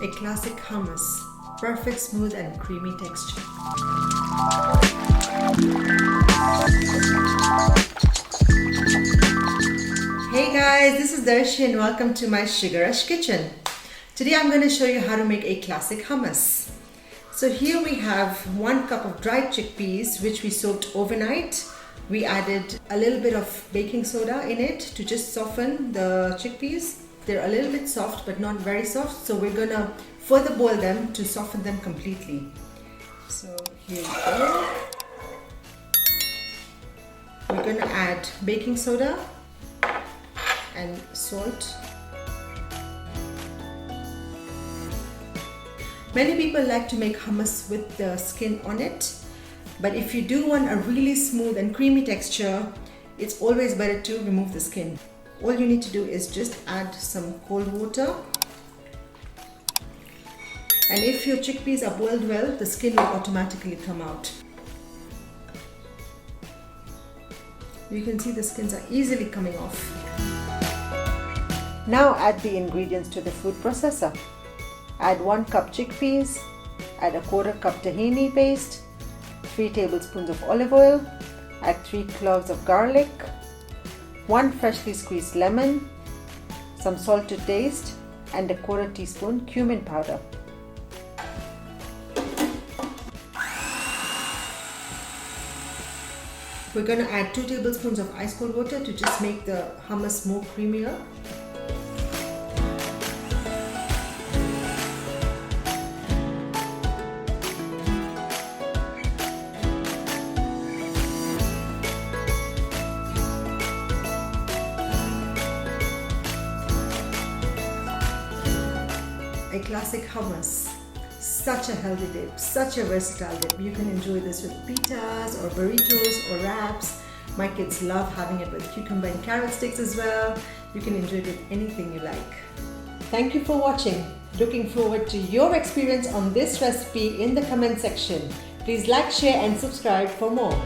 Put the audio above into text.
A classic hummus, perfect smooth and creamy texture. Hey guys, this is Darshi and welcome to my Sugarush kitchen. Today I'm going to show you how to make a classic hummus. So here we have 1 cup of dried chickpeas which we soaked overnight. We added a little bit of baking soda in it to just soften the chickpeas. They're a little bit soft but not very soft, so we're gonna further boil them to soften them completely. So here we go. We're gonna add baking soda and salt. Many people like to make hummus with the skin on it, but if you do want a really smooth and creamy texture, it's always better to remove the skin. All you need to do is just add some cold water, and if your chickpeas are boiled well, the skin will automatically come out. You can see the skins are easily coming off. Now add the ingredients to the food processor. Add 1 cup chickpeas, add a 1/4 cup tahini paste, 3 tablespoons of olive oil, add 3 cloves of garlic, 1 freshly squeezed lemon, some salt to taste, and a 1/4 teaspoon cumin powder. We're going to add 2 tablespoons of ice cold water to just make the hummus more creamier. A classic hummus, such a healthy dip, such a versatile dip. You can enjoy this with pitas or burritos or wraps. My kids love having it with cucumber and carrot sticks as well. You can enjoy it with anything you like. Thank you for watching. Looking forward to your experience on this recipe in the comment section. Please like, share and subscribe for more.